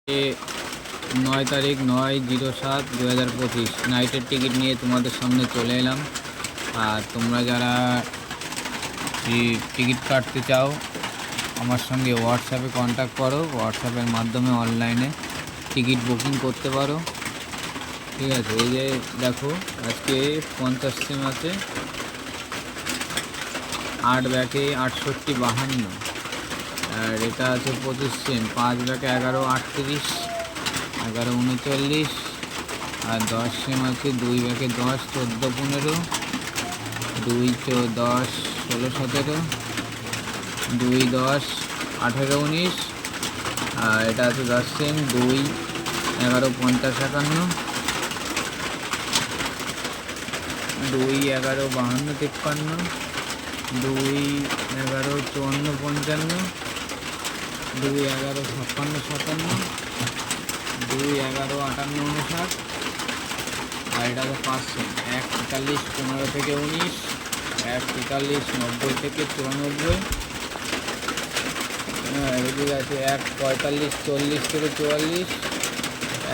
9 তারিখ 9/07/2025 নাইটের টিকিট নিয়ে তোমাদের সামনে চলে এলাম। আর তোমরা যারা টিকিট কাটতে চাও আমার সঙ্গে হোয়াটসঅ্যাপে কন্ট্যাক্ট করো। হোয়াটসঅ্যাপের মাধ্যমে অনলাইনে টিকিট বুকিং করতে পারো, ঠিক আছে। এই যে দেখো, আজকে 50 সিম আছে, 8 ব্যাকে 6852, আর এটা আছে 25 সিম, 5 ব্যাকে 11 38, 11 39, আর 10 সিম আছে 2 ব্যাকে 10 14 15, 2 10 16 17, 2 10 18 19, আর এটা আছে 10 সিম 2 11 50 51, 2 11 52 53, 2 11 54 55, 2 11 56 57, 2 11 58 59, আর এটা আছে 5 সিম 1 43 15 থেকে 19, 1 43 90 থেকে 94, এদিকে আছে 1 45 40 থেকে 44,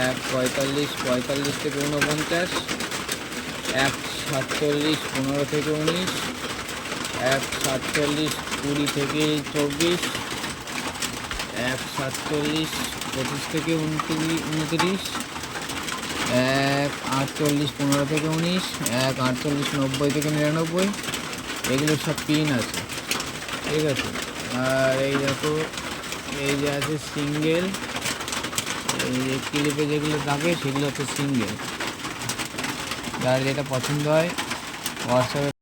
1 45 45 থেকে 49, 1 47 15 থেকে 19, 1 47 20 থেকে 24, 1 47 25 থেকে 29, 1 48 15 থেকে 19, 1 48 90 থেকে 99, এগুলো সব পিন আছে, ঠিক আছে। আর এই দেখো, এই যে আছে সিঙ্গেল, এই যে ক্লিপে যেগুলো থাকে সেগুলো হচ্ছে সিঙ্গেল। যার যেটা পছন্দ হয় হোয়াটসঅ্যাপে